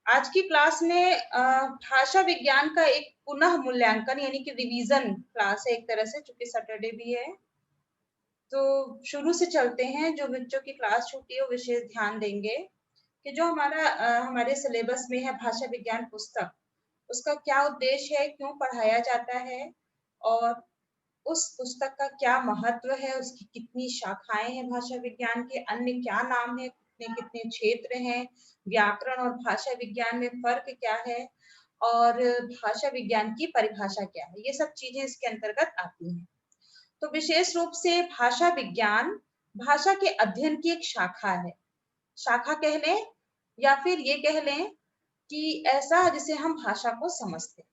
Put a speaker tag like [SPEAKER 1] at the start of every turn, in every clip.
[SPEAKER 1] आज की क्लास में भाषा विज्ञान का एक पुनः मूल्यांकन यानी कि रिवीजन क्लास है एक तरह से, चूंकि सैटरडे भी है। तो शुरू से चलते हैं। जो बच्चों की क्लास छूटी है वो विशेष ध्यान देंगे कि जो हमारे सिलेबस में है भाषा विज्ञान पुस्तक, उसका क्या उद्देश्य है, क्यों पढ़ाया जाता है और उस पुस्तक का क्या महत्व है, उसकी कितनी शाखाएं हैं, भाषा विज्ञान के अन्य क्या नाम है, कितने कितने क्षेत्र हैं, व्याकरण और भाषा विज्ञान में फर्क क्या है और भाषा विज्ञान की परिभाषा क्या है, ये सब चीजें इसके अंतर्गत आती हैं। तो विशेष रूप से भाषा विज्ञान भाषा के अध्ययन की एक शाखा है। शाखा कह लें या फिर ये कह लें कि ऐसा जिसे हम भाषा को समझते हैं,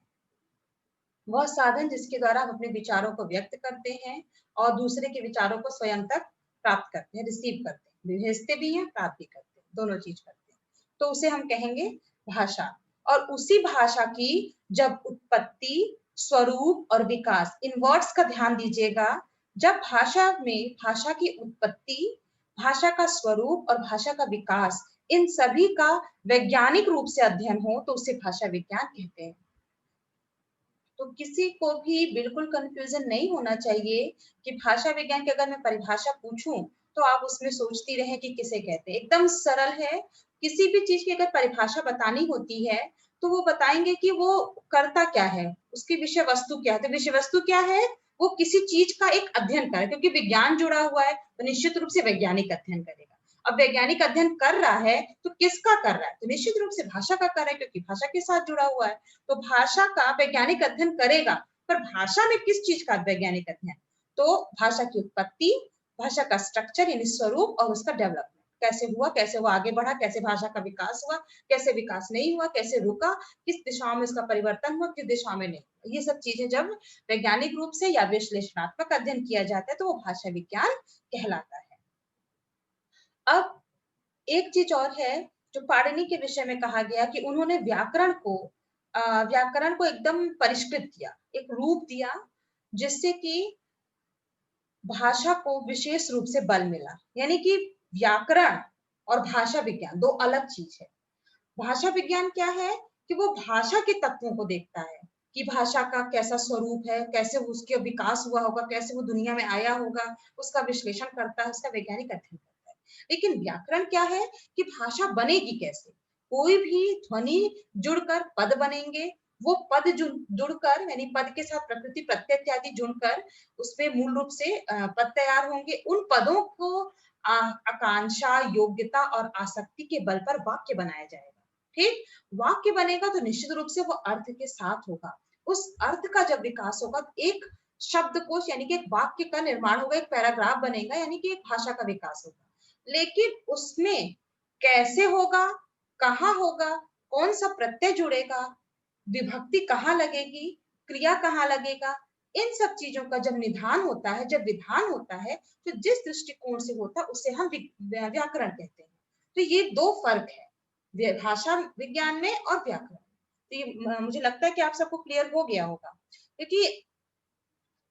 [SPEAKER 1] वह साधन जिसके द्वारा हम अपने विचारों को व्यक्त करते हैं और दूसरे के विचारों को स्वयं तक प्राप्त करते हैं, रिसीव करते हैं, भेजते भी हैं, प्राप्त भी करते हैं, दोनों चीज करते हैं। तो उसे हम कहेंगे भाषा। और उसी भाषा की जब उत्पत्ति, स्वरूप और विकास, इन वर्ड्स का ध्यान दीजिएगा। जब भाषा में भाषा की उत्पत्ति, भाषा का स्वरूप और भाषा का विकास, इन सभी का वैज्ञानिक रूप से अध्ययन हो तो उसे भाषा विज्ञान कहते हैं। तो किसी को भी बिल्कुल कंफ्यूजन नहीं होना चाहिए कि भाषा विज्ञान की अगर मैं परिभाषा पूछूं तो आप उसमें सोचती रहे कि किसे कहते हैं। एकदम सरल है। किसी भी चीज की अगर परिभाषा बतानी होती है तो वो बताएंगे कि वो करता क्या है, उसकी विषय वस्तु क्या है। तो विषय वस्तु क्या है? वो किसी चीज का एक अध्ययन करे, क्योंकि विज्ञान जुड़ा हुआ है तो निश्चित रूप से वैज्ञानिक अध्ययन करेगा। अब वैज्ञानिक अध्ययन कर रहा है तो किसका कर रहा है? तो निश्चित रूप से भाषा का कर रहा है, क्योंकि भाषा के साथ जुड़ा हुआ है। तो भाषा का वैज्ञानिक अध्ययन करेगा, पर भाषा में किस चीज का वैज्ञानिक अध्ययन? तो भाषा की उत्पत्ति, भाषा का स्ट्रक्चर यानी स्वरूप और उसका डेवलपमेंट, कैसे हुआ, कैसे वो आगे बढ़ा, कैसे भाषा का विकास हुआ, कैसे विकास नहीं हुआ, कैसे रुका, किस दिशा में उसका परिवर्तन हुआ, किस दिशा में नहीं। ये सब चीजें जब वैज्ञानिक रूप से या विश्लेषणात्मक अध्ययन किया जाता है तो वो भाषा विज्ञान कहलाता है। अब एक चीज और है जो पाणिनि के विषय में कहा गया कि उन्होंने व्याकरण को एकदम परिष्कृत किया, एक रूप दिया जिससे कि भाषा को विशेष रूप से बल मिला। यानी कि व्याकरण और भाषा विज्ञान दो अलग चीज है। भाषा विज्ञान क्या है कि वो भाषा के तत्वों को देखता है कि भाषा का कैसा स्वरूप है, कैसे उसके विकास हुआ होगा, कैसे वो दुनिया में आया होगा, उसका विश्लेषण करता है, उसका वैज्ञानिक अध्ययन करता है। लेकिन व्याकरण क्या है कि भाषा बनेगी कैसे। कोई भी ध्वनि जुड़कर पद बनेंगे, वो पद जुड़कर यानी पद के साथ प्रकृति प्रत्यय इत्यादि जुड़कर उसमें मूल रूप से पद तैयार होंगे। उन पदों को आकांक्षा, योग्यता और आसक्ति के बल पर वाक्य बनाया जाएगा। ठीक, वाक्य बनेगा तो निश्चित रूप से वो अर्थ के साथ होगा। उस अर्थ का जब विकास होगा तो एक शब्दकोश यानी कि एक वाक्य का निर्माण होगा, एक पैराग्राफ बनेगा, यानी कि एक भाषा का विकास होगा। लेकिन उसमें कैसे होगा, कहाँ होगा, कौन सा प्रत्यय जुड़ेगा, विभक्ति कहाँ लगेगी, क्रिया कहाँ लगेगा, इन सब चीजों का जब निधान होता है, जब विधान होता है, तो जिस दृष्टिकोण से होता है उसे हम व्याकरण कहते हैं। तो ये दो फर्क है भाषा विज्ञान में और व्याकरण। तो ये मुझे लगता है कि आप सबको क्लियर हो गया होगा, क्योंकि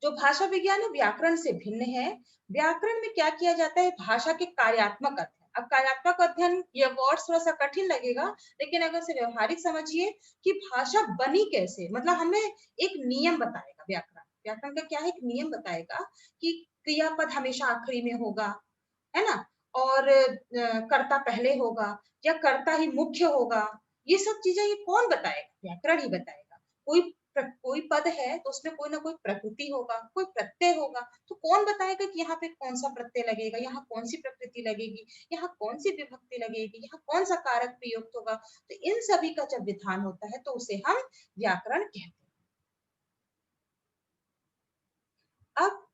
[SPEAKER 1] जो भाषा विज्ञान है व्याकरण से भिन्न है। व्याकरण में क्या किया जाता है? भाषा के कार्यात्मक अध्ययन। अब कार्यात्मक अध्ययन ये वर्ड थोड़ा सा कठिन लगेगा, लेकिन अगर से व्यवहारिक समझिए कि भाषा बनी कैसे, मतलब हमें एक नियम बताएगा। व्याकरण व्याकरण का क्या है? एक नियम बताएगा कि क्रियापद हमेशा आखिरी में होगा, है ना, और कर्ता पहले होगा या कर्ता ही मुख्य होगा। ये सब चीजें ये कौन बताएगा? व्याकरण ही बताएगा। कोई पद है तो उसमें कोई ना कोई प्रकृति होगा, कोई प्रत्यय होगा, तो कौन बताएगा कि यहाँ पे कौन सा प्रत्यय लगेगा, यहाँ कौन सी प्रकृति लगेगी, यहाँ कौन सी विभक्ति लगेगी, यहाँ कौन सा कारक प्रयुक्त होगा। तो इन सभी का जब विधान होता है तो उसे हम व्याकरण कहते हैं। अब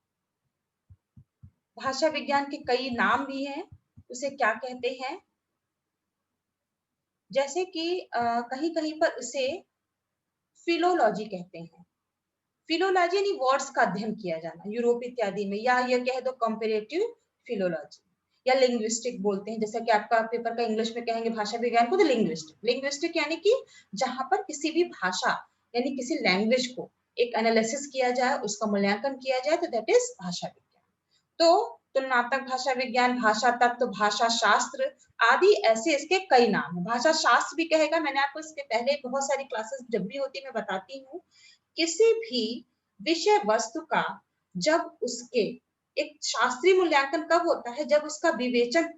[SPEAKER 1] भाषा विज्ञान के कई नाम भी हैं, उसे क्या कहते हैं? जैसे कि कहीं कहीं पर उसे फिलोलॉजी कहते हैं। फिलोलॉजी यानी वर्ड्स का अध्ययन किया जाना, यूरोप इत्यादि में, या ये कह दो कंपेरेटिव फिलोलॉजी या लिंग्विस्टिक बोलते हैं। जैसा कि आपका पेपर का इंग्लिश में कहेंगे भाषा विज्ञान को तो लिंग्विस्टिक। लिंग्विस्टिक यानी कि जहां पर किसी भी भाषा यानी किसी लैंग्वेज को एक एनालिसिस किया जाए, उसका मूल्यांकन किया जाए, तो दैट इज भाषा विज्ञान। तो तुलनात्मक भाषा विज्ञान, भाषा तत्व, भाषा शास्त्र आदि ऐसे इसके कई नाम हैं। भाषा शास्त्र भी कहेगा, मैंने आपको इसके पहले बहुत सारी क्लासेस जब भी होती है मैं बताती हूँ, किसी भी विषय वस्तु का जब उसके एक शास्त्रीय मूल्यांकन कब होता है, जब उसका विवेचन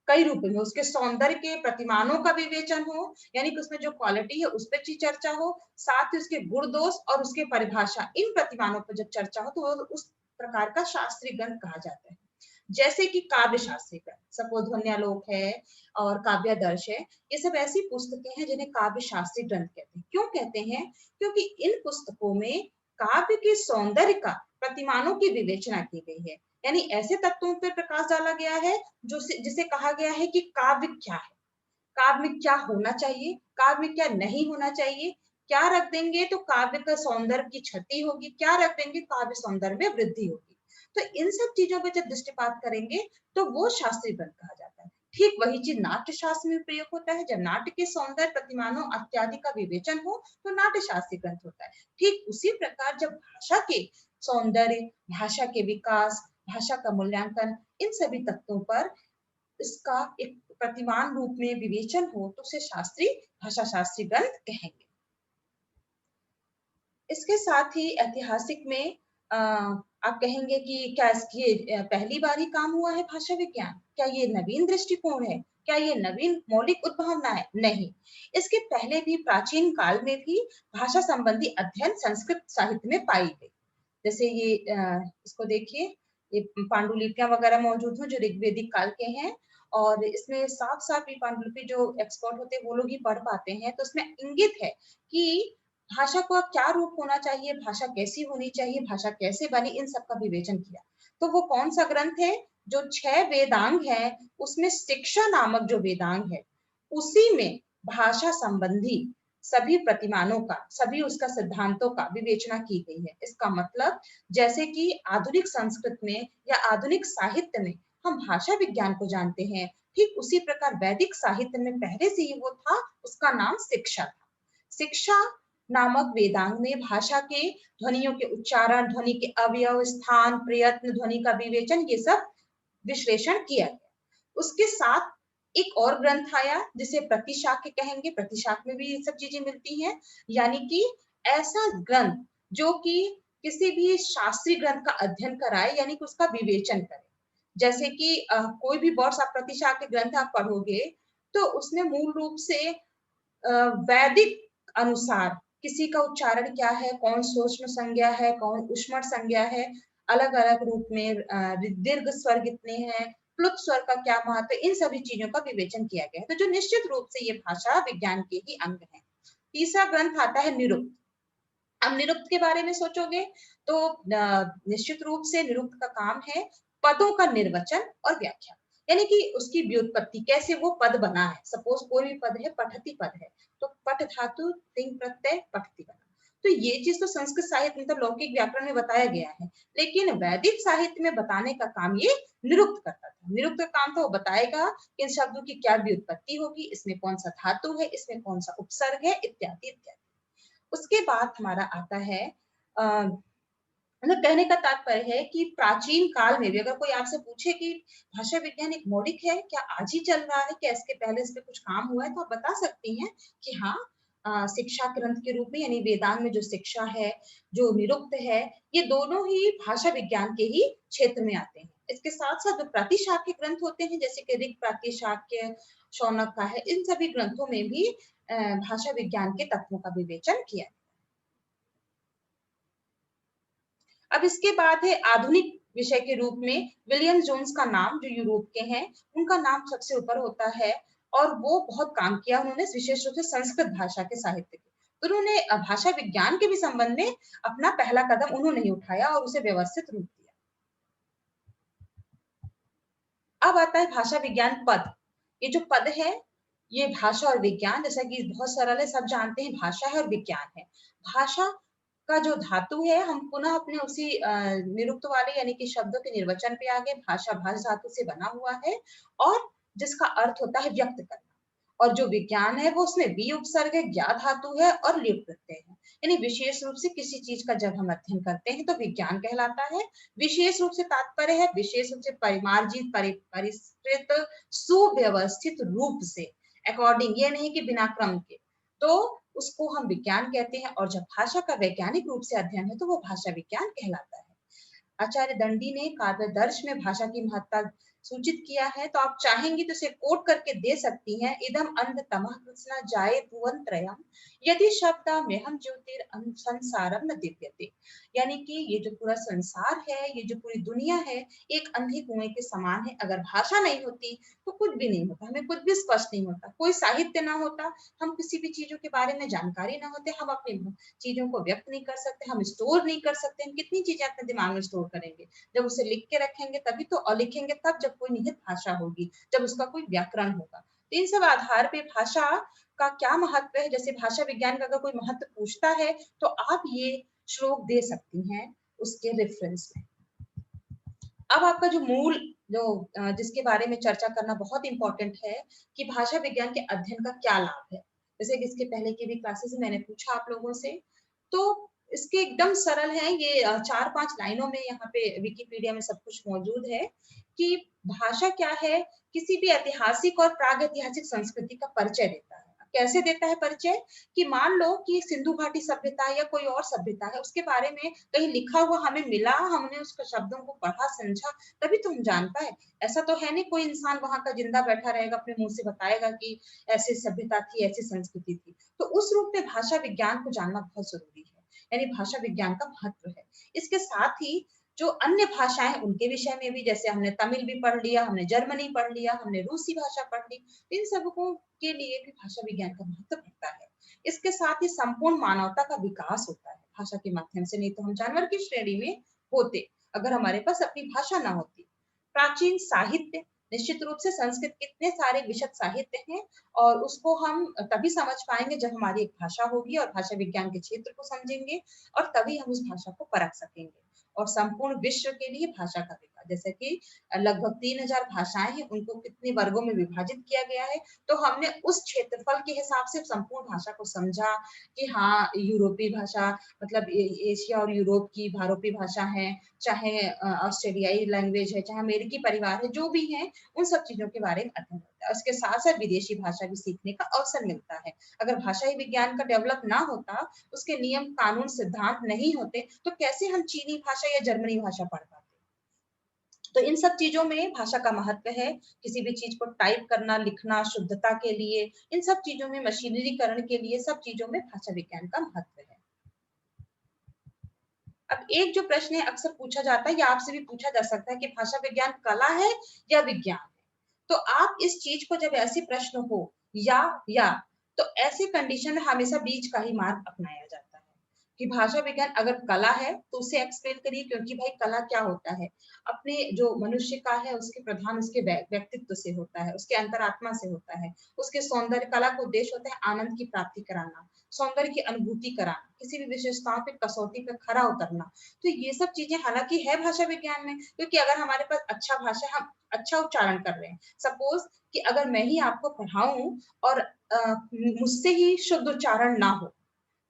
[SPEAKER 1] कई रूप में, उसके सौंदर्य के प्रतिमानों का विवेचन हो, यानी कि उसमें जो क्वालिटी है उस पर चर्चा हो, साथ ही उसके गुण दोष और उसके परिभाषा, इन प्रतिमानों पर जब चर्चा हो तो वो उस प्रकार का शास्त्रीय ग्रंथ कहा जाता है। जैसे कि काव्य शास्त्रीय ग्रंथ, सपोध्वन्यालोक है और काव्यादर्श है, ये सब ऐसी पुस्तकें हैं जिन्हें काव्य शास्त्रीय ग्रंथ कहते हैं। क्यों कहते हैं? क्योंकि इन पुस्तकों में काव्य के सौंदर्य का, प्रतिमानों की विवेचना की गई है, यानी ऐसे तत्वों पर प्रकाश डाला गया है जो जिसे कहा गया है कि काव्य क्या है, काव्य में क्या होना चाहिए, काव्य में क्या नहीं होना चाहिए, क्या रख देंगे तो काव्य का सौंदर्य की क्षति होगी, क्या रख देंगे काव्य सौंदर्य में वृद्धि होगी। तो इन सब चीजों पर जब दृष्टिपात करेंगे तो वो शास्त्रीय ग्रंथ कहा जाता है। ठीक वही चीज नाट्य शास्त्र में प्रयोग होता है। जब नाट्य के सौंदर्य, प्रतिमानों इत्यादि का विवेचन हो तो नाट्य शास्त्रीय ग्रंथ होता है। ठीक उसी प्रकार जब भाषा के सौंदर्य, भाषा के विकास, भाषा का मूल्यांकन, इन सभी तत्वों पर इसका एक प्रतिमान रूप में विवेचन हो तो उसे शास्त्रीय भाषा शास्त्रीय ग्रंथ कहेंगे। इसके साथ ही ऐतिहासिक में आप कहेंगे कि क्या इसकी पहली बार ही काम हुआ है भाषा विज्ञान? क्या ये नवीन दृष्टिकोण है? क्या ये नवीन मौलिक उद्भावना है? नहीं। इसके पहले भी प्राचीन काल में भी भाषा संबंधी अध्ययन संस्कृत साहित्य में पाई गई। जैसे ये इसको देखिए, ये पांडुलिपियां वगैरह मौजूद हैं जो ऋग्वेदिक काल के हैं, और इसमें साफ-साफ ये पांडुलिपि जो एक्सपर्ट होते हैं वो लोग ही पढ़ पाते हैं। तो इसमें इंगित है कि भाषा का क्या रूप होना चाहिए, भाषा कैसी होनी चाहिए, भाषा कैसे बनी, इन सब का विवेचन किया। तो वो कौन सा ग्रंथ है? जो 6 वेदांग है उसमें शिक्षा नामक जो वेदांग है, उसी में भाषा संबंधी सभी प्रतिमानों का, सभी उसका सिद्धांतों का विवेचना की गई है। इसका मतलब जैसे कि आधुनिक संस्कृत में या आधुनिक साहित्य में हम भाषा विज्ञान को जानते हैं, ठीक उसी प्रकार वैदिक साहित्य में पहले से ही वो था, उसका नाम शिक्षा था। शिक्षा नामक वेदांग में भाषा के ध्वनियों के उच्चारण, ध्वनि के अवयव, स्थान, प्रयत्न, ध्वनि का विवेचन, ये सब विश्लेषण किया गया। उसके साथ एक और ग्रंथ आया जिसे प्रतिशाख कहेंगे। प्रतिशाख में भी ये सब चीजें मिलती हैं, यानी कि ऐसा ग्रंथ जो कि किसी भी शास्त्रीय ग्रंथ का अध्ययन कराए, यानी कि उसका विवेचन करे। जैसे कि कोई भी वर्ष आप प्रतिशाख के ग्रंथ आप पढ़ोगे तो उसमें मूल रूप से वैदिक अनुसार किसी का उच्चारण क्या है, कौन सूक्ष्म संज्ञा है, कौन ऊष्मट संज्ञा है, अलग-अलग रूप में दीर्घ स्वर कितने हैं, प्लुत स्वर का क्या महत्व है, इन सभी चीजों का विवेचन किया गया है। तो जो निश्चित रूप से ये भाषा विज्ञान के ही अंग है। तीसरा ग्रंथ आता है निरुक्त। अब निरुक्त के बारे में सोचोगे तो निश्चित रूप से निरुक्त का काम है पदों का निर्वचन और व्याख्या, यानी कि उसकी व्युत्पत्ति, कैसे वो पद बना है। सपोज कोई भी पद है, पठति पद है, तो पठ धातु तिंग प्रत्यय पठति बना। तो ये चीज तो संस्कृत साहित्य मतलब लौकिक व्याकरण में बताया गया है, लेकिन वैदिक साहित्य में बताने का काम ये निरुक्त करता था। निरुक्त का काम तो वो बताएगा कि इन शब्दों की क्या व्युत्पत्ति होगी, इसमें कौन सा धातु है, इसमें कौन सा उपसर्ग है, इत्यादि इत्यादि। उसके बाद हमारा आता है मतलब कहने का तात्पर्य है कि प्राचीन काल में भी अगर कोई आपसे पूछे कि भाषा विज्ञान एक मौलिक है, क्या आज ही चल रहा है, क्या इसके पहले इस पे कुछ काम हुआ है, तो आप बता सकती हैं कि हाँ, शिक्षा ग्रंथ के रूप में, यानी वेदांग में जो शिक्षा है, जो निरुक्त है, ये दोनों ही भाषा विज्ञान के ही क्षेत्र में आते हैं। इसके साथ साथ जो प्रातिशाख्य ग्रंथ होते हैं जैसे कि ऋग प्रातिशाख्य, शौनक का है, इन सभी ग्रंथों में भी भाषा विज्ञान के तत्वों का विवेचन किया। अब इसके बाद है आधुनिक विषय के रूप में विलियम जोन्स का नाम, जो यूरोप के हैं, उनका नाम सबसे ऊपर होता है, और वो बहुत काम किया उन्होंने विशेष रूप से संस्कृत भाषा के साहित्य के। तो उन्होंने भाषा विज्ञान के भी संबंध में अपना पहला कदम उन्होंने ही उठाया और उसे व्यवस्थित रूप दिया। अब आता है भाषा विज्ञान पद। ये जो पद है, ये भाषा और विज्ञान, जैसा कि बहुत सरल है, सब जानते हैं भाषा है और विज्ञान है। भाषा का जो धातु है, हम पुनः अपने उसी निरुक्त वाले यानी कि शब्दों के निर्वचन पे आ गए। भाषा भाष धातु से बना हुआ है और जिसका अर्थ होता है व्यक्त करना। और जो विज्ञान है वो उसमें वी उपसर्ग है, ज्ञा धातु है और ल्युट प्रत्यय है। यानी विशेष रूप से किसी चीज का जब हम अध्ययन करते हैं तो विज्ञान कहलाता है। विशेष रूप से तात्पर्य है विशेष रूप से परिमार्जित परिष्कृत सुव्यवस्थित रूप से, अकॉर्डिंग, ये नहीं कि बिना क्रम के, तो उसको हम विज्ञान कहते हैं। और जब भाषा का वैज्ञानिक रूप से अध्ययन है तो वो भाषा विज्ञान कहलाता है। आचार्य दंडी ने काव्यदर्श में भाषा की महत्ता सूचित किया है, तो आप चाहेंगी तो इसे कोट करके दे सकती हैं। इदम अंध तमः कृष्णा जाये भुवन त्रयम यदि शब्दा में हम ज्योतिर संसारम न दिव्यते। यानी कि ये जो पूरा संसार है, ये जो पूरी दुनिया है, एक अंधे कुएं के समान है। अगर भाषा नहीं होती तो कुछ भी नहीं होता, हमें कुछ भी स्पष्ट नहीं होता, कोई साहित्य ना होता, हम किसी भी चीजों के बारे में जानकारी ना होते, हम अपनी चीजों को व्यक्त नहीं कर सकते, हम स्टोर नहीं कर सकते। हम कितनी चीजें अपने दिमाग में स्टोर करेंगे, जब उसे लिख के रखेंगे तभी तो, और लिखेंगे तब जब कोई निहित भाषा होगी, जब उसका कोई व्याकरण होगा। तो इन सब आधार पे भाषा का क्या महत्व है, जैसे भाषा विज्ञान का अगर कोई महत्व पूछता है तो आप ये श्लोक दे सकती हैं उसके रेफरेंस में। अब आपका जो मूल जो जिसके बारे में चर्चा करना बहुत इंपॉर्टेंट है कि भाषा विज्ञान के अध्ययन का क्या लाभ है। जैसे कि इसके पहले की भी क्लासेस में मैंने पूछा आप लोगों से, तो इसके एकदम सरल है ये, 4-5 लाइनों में यहाँ पे विकिपीडिया में सब कुछ मौजूद है कि भाषा क्या है। किसी भी ऐतिहासिक और प्रागैतिहासिक संस्कृति का परिचय देता है। कैसे देता है परिचय, कि मान लो कि सिंधु घाटी सभ्यता या कोई और सभ्यता है, उसके बारे में कहीं लिखा हुआ हमें मिला, हमने उसके शब्दों को पढ़ा समझा, तभी तो हम जान पाए। ऐसा तो है नहीं कोई इंसान वहां का जिंदा बैठा रहेगा अपने मुंह से बताएगा कि ऐसी सभ्यता थी, ऐसी संस्कृति थी। तो उस रूप में भाषा विज्ञान को जानना बहुत जरूरी है, यानी भाषा विज्ञान का महत्व है। इसके साथ ही जो अन्य भाषाएं उनके विषय में भी, जैसे हमने तमिल भी पढ़ लिया, हमने जर्मनी पढ़ लिया, हमने रूसी भाषा पढ़ ली, इन सबको के लिए भी भाषा विज्ञान का महत्व बढ़ता है। इसके साथ ही संपूर्ण मानवता का विकास होता है भाषा के माध्यम से, नहीं तो हम जानवर की श्रेणी में होते अगर हमारे पास अपनी भाषा ना होती। प्राचीन साहित्य, निश्चित रूप से संस्कृत कितने सारे विशद साहित्य हैं, और उसको हम तभी समझ पाएंगे जब हमारी एक भाषा होगी और भाषा विज्ञान के क्षेत्र को समझेंगे, और तभी हम उस भाषा को परख सकेंगे। और संपूर्ण विश्व के लिए भाषा का विकास, जैसे कि लगभग 3000 भाषाएं हैं, उनको कितने वर्गों में विभाजित किया गया है, तो हमने उस क्षेत्रफल के हिसाब से संपूर्ण भाषा को समझा कि हाँ, यूरोपीय भाषा मतलब एशिया और यूरोप की भारोपी भाषा है, चाहे ऑस्ट्रेलियाई लैंग्वेज है, चाहे अमेरिकी परिवार है, जो भी है, उन सब चीजों के बारे में अध्ययन होता है। उसके साथ साथ विदेशी भाषा भी सीखने का अवसर मिलता है। अगर भाषा ही विज्ञान का डेवलप ना होता, उसके नियम कानून सिद्धांत नहीं होते, तो कैसे हम चीनी भाषा या जर्मनी भाषा पढ़ पाते। तो इन सब चीजों में भाषा का महत्व है। किसी भी चीज को टाइप करना, लिखना, शुद्धता के लिए, इन सब चीजों में, मशीनरीकरण के लिए, सब चीजों में भाषा विज्ञान का महत्व है। अब एक जो प्रश्न है अक्सर पूछा जाता है, या आपसे भी पूछा जा सकता है कि भाषा विज्ञान कला है या विज्ञान है। तो आप इस चीज को, जब ऐसे प्रश्न हो या तो ऐसे कंडीशन में हमेशा बीच का ही मार्ग अपनाया जाता है कि भाषा विज्ञान अगर कला है तो उसे एक्सप्लेन करिए, क्योंकि भाई कला क्या होता है, अपने जो मनुष्य का है उसके प्रधान उसके व्यक्तित्व से होता है, उसके अंतरात्मा से होता है, उसके सौंदर्य, कला का उद्देश्य होता है आनंद की प्राप्ति कराना, सौंदर्य की अनुभूति कराना, किसी भी विशेषताओं पे कसौटी पे खरा उतरना। तो ये सब चीजें हालांकि है भाषा विज्ञान में, क्योंकि अगर हमारे पास अच्छा भाषा, हम अच्छा उच्चारण कर रहे हैं, सपोज कि अगर मैं ही आपको पढ़ाऊं और मुझसे ही शुद्ध उच्चारण ना हो,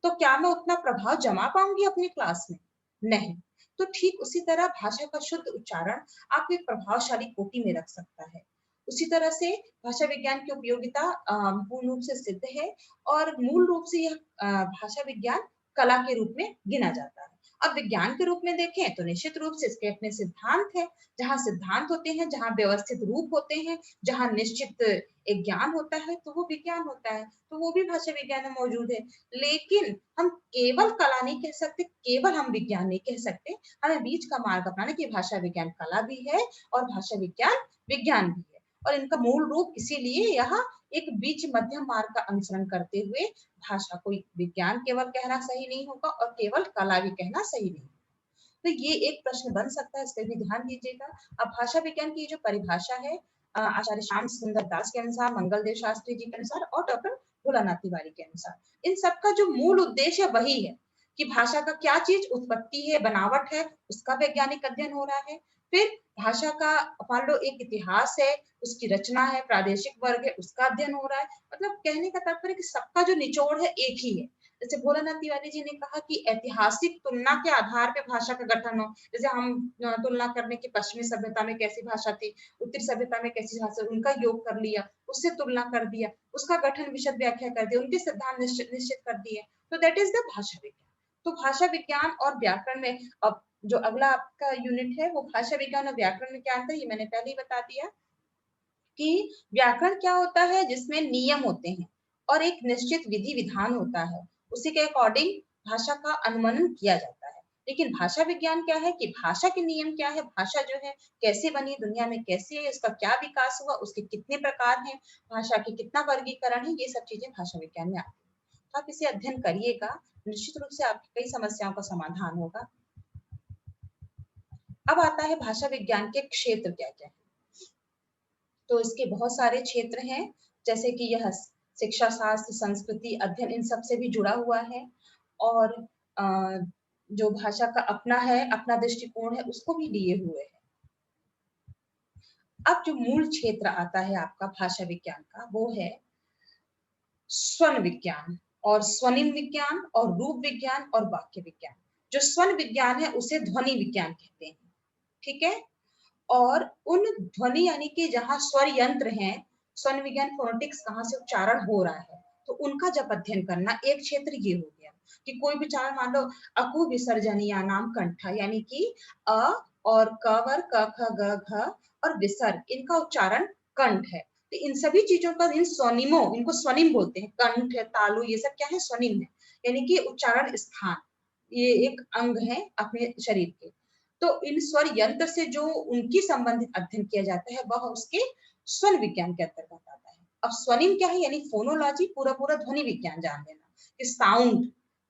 [SPEAKER 1] तो क्या मैं उतना प्रभाव जमा पाऊंगी अपनी क्लास में? नहीं। तो ठीक उसी तरह भाषा का शुद्ध उच्चारण आपको एक प्रभावशाली कोटि में रख सकता है। उसी तरह से भाषा विज्ञान की उपयोगिता पूर्ण रूप से सिद्ध है, और मूल रूप से यह भाषा विज्ञान कला के रूप में गिना जाता है। अब विज्ञान के रूप में देखें तो निश्चित रूप से इसके अपने सिद्धांत है। जहाँ सिद्धांत होते हैं, जहाँ व्यवस्थित रूप होते हैं, जहाँ निश्चित एक ज्ञान होता है, तो वो विज्ञान होता है, तो वो भी भाषा विज्ञान में मौजूद है। लेकिन हम केवल कला नहीं कह सकते, केवल हम विज्ञान नहीं कह सकते, हमें बीच का मार्ग अपनाना कि भाषा विज्ञान कला भी है और भाषा विज्ञान विज्ञान भी है, और इनका मूल रूप इसीलिए यहाँ एक बीच मध्यम मार्ग का अनुसरण करते हुए, भाषा को विज्ञान केवल कहना सही नहीं होगा और केवल कला भी कहना सही नहीं। तो ये एक प्रश्न बन सकता है, इस पर भी ध्यान दीजिएगा। अब भाषा विज्ञान की जो परिभाषा है, आचार्य श्याम सुंदर दास के अनुसार, मंगल देव शास्त्री जी के अनुसार और डॉक्टर भोलानाथ तिवारी के अनुसार, इन सबका जो मूल उद्देश्य वही है कि भाषा का क्या चीज उत्पत्ति है, बनावट है, उसका वैज्ञानिक अध्ययन हो रहा है। फिर भाषा का मान लो एक इतिहास है, उसकी रचना है, प्रादेशिक वर्ग है, उसका अध्ययन हो रहा है। मतलब कहने का तात्पर्य कि सबका जो निचोड़ है एक ही है। जैसे भोलानाथ तिवारी जी ने कहा कि ऐतिहासिक तुलना के आधार पे भाषा का गठन हो। जैसे हम तुलना करने की पश्चिमी सभ्यता में कैसी भाषा थी, उत्तरी सभ्यता में कैसी भाषा, उनका योग कर लिया, उससे तुलना कर दिया, उसका गठन विशद व्याख्या कर दिया, उनके सिद्धांत निश्चित कर दिए, तो दैट इज द भाषा विज्ञान। तो भाषा विज्ञान और व्याकरण में अब जो अगला आपका यूनिट है वो भाषा विज्ञान और व्याकरण में क्या अंतर है, ये मैंने पहले ही बता दिया कि व्याकरण क्या होता है, जिसमें नियम होते हैं और एक निश्चित विधि विधान होता है, उसी के अकॉर्डिंग भाषा का अनुमानन किया जाता है। लेकिन भाषा विज्ञान क्या है कि भाषा के नियम क्या है, भाषा जो है कैसे बनी, दुनिया में कैसे है, उसका क्या विकास हुआ, उसके कितने प्रकार हैं, भाषा के कितना वर्गीकरण है, ये सब चीजें भाषा विज्ञान में आती है। तो आप इसे अध्ययन करिएगा, निश्चित रूप से आपकी कई समस्याओं का समाधान होगा। अब आता है भाषा विज्ञान के क्षेत्र क्या क्या है। तो इसके बहुत सारे क्षेत्र हैं, जैसे कि यह शिक्षा शास्त्र, संस्कृति अध्ययन, इन सब से भी जुड़ा हुआ है, और जो भाषा का अपना है, अपना दृष्टिकोण है, उसको भी लिए हुए है। अब जो मूल क्षेत्र आता है आपका भाषा विज्ञान का, वो है स्वन विज्ञान और स्वनिम विज्ञान और रूप विज्ञान और वाक्य विज्ञान। जो स्वन विज्ञान है उसे ध्वनि विज्ञान कहते हैं, ठीक है। और उन ध्वनि यानी कि जहां स्वर यंत्र हैं, स्वन विज्ञान फोनेटिक्स कहाँ से उच्चारण हो रहा है, तो उनका जब अध्ययन करना, एक क्षेत्र ये हो गया कि कोई भी उच्चारण, मान लो अकु विसर्जनीय नाम कंठा, यानी कि अ और क वर क ख ग घ और विसर्ग, इनका उच्चारण कंठ है। तो इन सभी चीजों का, इन स्वनिमों, इनको स्वनिम बोलते हैं, कंठ है, तालु, ये सब क्या है, स्वनिम है, यानी कि उच्चारण स्थान, ये एक अंग है अपने शरीर के। तो इन स्वर यंत्र से जो उनकी संबंधित अध्ययन किया जाता है वह उसके स्वन विज्ञान के अंतर्गत आता है। अब स्वनिम क्या है, यानी फोनोलॉजी, पूरा पूरा ध्वनि विज्ञान जान लेना कि साउंड,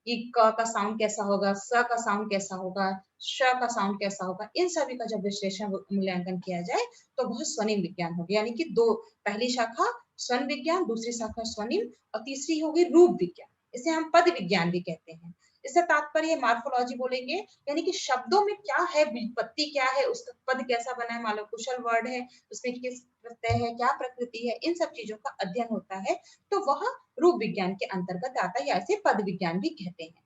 [SPEAKER 1] कि क का साउंड कैसा होगा, स का साउंड कैसा होगा, श का साउंड कैसा होगा, इन सभी का जब विश्लेषण मूल्यांकन किया जाए तो वह स्वनिम विज्ञान होगी। यानी कि दो, पहली शाखा स्वन विज्ञान, दूसरी शाखा स्वनिम, और तीसरी होगी रूप विज्ञान, इसे हम पद विज्ञान भी कहते हैं। इससे तात्पर्य मार्फोलॉजी बोलेंगे, यानी कि शब्दों में क्या है, व्युत्पत्ति क्या है, उसका पद कैसा बना है, मान लो कुशल वर्ड है, उसमें किस प्रत्यय है, क्या प्रकृति है, इन सब चीजों का अध्ययन होता है, तो वह रूप विज्ञान के अंतर्गत आता है, या इसे पद विज्ञान भी कहते हैं।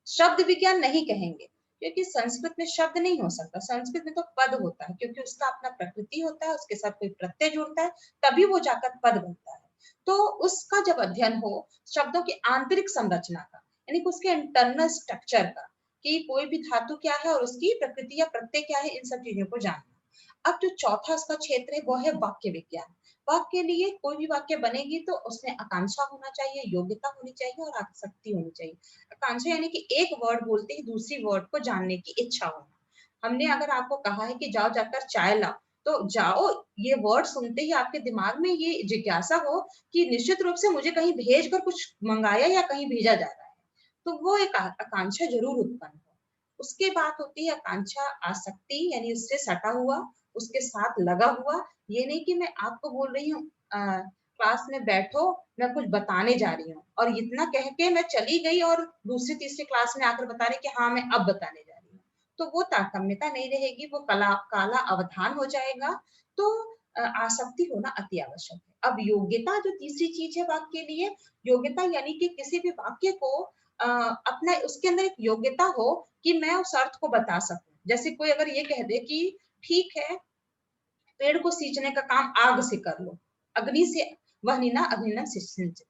[SPEAKER 1] शब्द विज्ञान नहीं कहेंगे, क्योंकि संस्कृत में शब्द नहीं हो सकता, संस्कृत में तो पद होता है, क्योंकि उसका अपना प्रकृति होता है, उसके साथ कोई प्रत्यय जुड़ता है, तभी वो जाकर पद बनता है। तो उसका जब अध्ययन हो शब्दों की आंतरिक संरचना का, यानी कि उसके इंटरनल स्ट्रक्चर का, कि कोई भी धातु क्या है और उसकी प्रकृति या प्रत्यय क्या है, इन सब चीजों को जानना। अब जो चौथा उसका क्षेत्र है वो है वाक्य विज्ञान। वाक्य के लिए कोई भी वाक्य बनेगी तो उसमें आकांक्षा होना चाहिए, योग्यता होनी चाहिए और आसक्ति होनी चाहिए। आकांक्षा यानी कि एक वर्ड बोलते ही दूसरी वर्ड को जानने की इच्छा होना। हमने अगर आपको कहा है कि जाओ जाकर चाय लाओ, तो जाओ, ये वर्ड सुनते ही आपके दिमाग में ये जिज्ञासा हो कि निश्चित रूप से मुझे कहीं भेज कर कुछ मंगाया या कहीं भेजा जा रहा है, तो वो एक आकांक्षा जरूर उत्पन्न हो। उसके बाद होती है आकांक्षा आसक्ति, यानी उससे सटा हुआ, उसके साथ लगा हुआ। ये नहीं कि मैं आपको बोल रही हूँ क्लास में बैठो, मैं कुछ बताने जा रही हूँ और इतना कह के मैं चली गई और दूसरी तीसरी क्लास में आकर बता रही कि हाँ मैं अब बताने जा रही हूँ, तो वो तारतम्यता नहीं रहेगी, वो काला अवधान हो जाएगा। तो आसक्ति होना अति आवश्यक है। अब योग्यता जो तीसरी चीज है वाक्य के लिए, योग्यता यानी कि किसी भी वाक्य को अपना, उसके अंदर एक योग्यता हो कि मैं उस अर्थ को बता सकूं। जैसे कोई अगर ये कह दे कि ठीक है, पेड़ को सींचने का काम आग से कर लो, अग्नि से वह निना अग्निना सिंचते,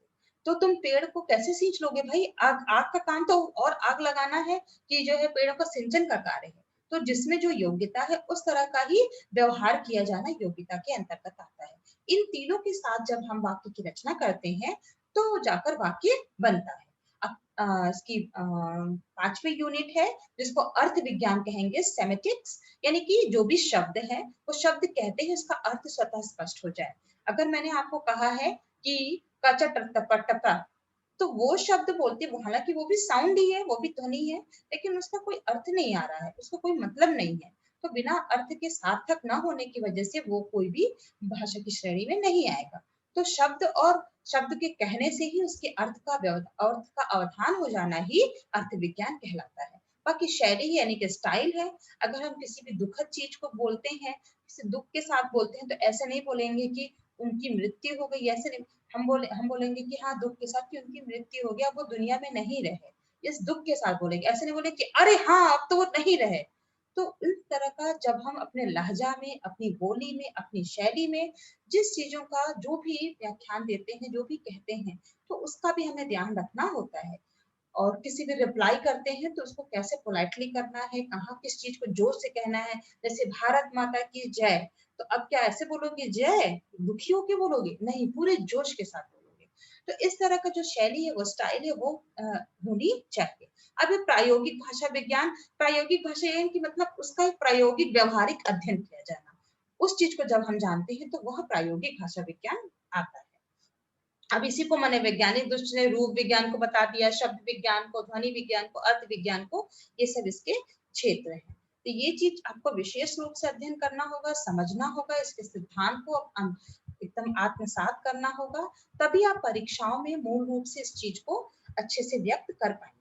[SPEAKER 1] तो तुम पेड़ को कैसे सींच लोगे भाई, आग, आग का काम तो और आग लगाना है, कि जो है पेड़ों का सिंचन का कार्य है। तो जिसमें जो योग्यता है उस तरह का ही व्यवहार किया जाना योग्यता के अंतर्गत आता है। इन तीनों के साथ जब हम वाक्य की रचना करते हैं तो जाकर वाक्य बनता है। अब इसकी पांचवी यूनिट है जिसको अर्थ विज्ञान कहेंगे, सेमेटिक्स, यानी कि जो भी शब्द है वो शब्द कहते ही उसका अर्थ स्वतः स्पष्ट हो जाए। अगर मैंने आपको कहा है कि कचटपटा, तो वो शब्द बोलते, हालांकि वो भी साउंड ही है, वो भी ध्वनि है, लेकिन उसका कोई अर्थ नहीं आ रहा है, उसको कोई मतलब नहीं है, तो बिना अर्थ के सार्थक न होने की वजह से वो कोई भी भाषा की श्रेणी में नहीं आएगा। तो शब्द और शब्द के कहने से ही उसके अर्थ का अवधान हो जाना ही अर्थ विज्ञान कहलाता है। बाकी शैली यानी कि स्टाइल है। अगर हम किसी भी दुखद चीज को बोलते हैं, किसी दुख के साथ बोलते हैं, तो ऐसे नहीं बोलेंगे कि उनकी मृत्यु हो गई, ऐसे नहीं, हम बोलेंगे कि हाँ दुख के साथ कि उनकी मृत्यु हो गया, अब वो दुनिया में नहीं रहे, इस दुख के साथ बोलेंगे, ऐसे नहीं बोले कि अरे हाँ अब तो वो नहीं रहे। तो इस तरह का जब हम अपने लहजा में, अपनी बोली में, अपनी शैली में जिस चीजों का जो भी व्याख्यान देते हैं, जो भी कहते हैं, तो उसका भी हमें ध्यान रखना होता है। और किसी भी रिप्लाई करते हैं तो उसको कैसे पोलाइटली करना है, कहाँ किस चीज को जोर से कहना है। जैसे भारत माता की जय, तो अब क्या ऐसे बोलोगे जय, दुखी होके बोलोगे? नहीं, पूरे जोश के साथ बोलोगे। तो इस तरह का जो शैली है, वो स्टाइल है, वो होनी चाहिए। अब ये प्रायोगिक भाषा विज्ञान, प्रायोगिक भाषा ये है कि मतलब उसका एक प्रायोगिक व्यवहारिक अध्ययन किया जाना, उस चीज को जब हम जानते हैं तो वह प्रायोगिक भाषा विज्ञान आता है। अब इसी को मैंने वैज्ञानिक दृष्टि से रूप विज्ञान को बता दिया, शब्द विज्ञान को, ध्वनि विज्ञान को, अर्थ विज्ञान को, ये सब इसके क्षेत्र हैं। तो ये चीज आपको विशेष रूप से अध्ययन करना होगा, समझना होगा, इसके सिद्धांत को एकदम आत्मसात करना होगा, तभी आप परीक्षाओं में मूल रूप से इस चीज को अच्छे से व्यक्त कर पाएंगे।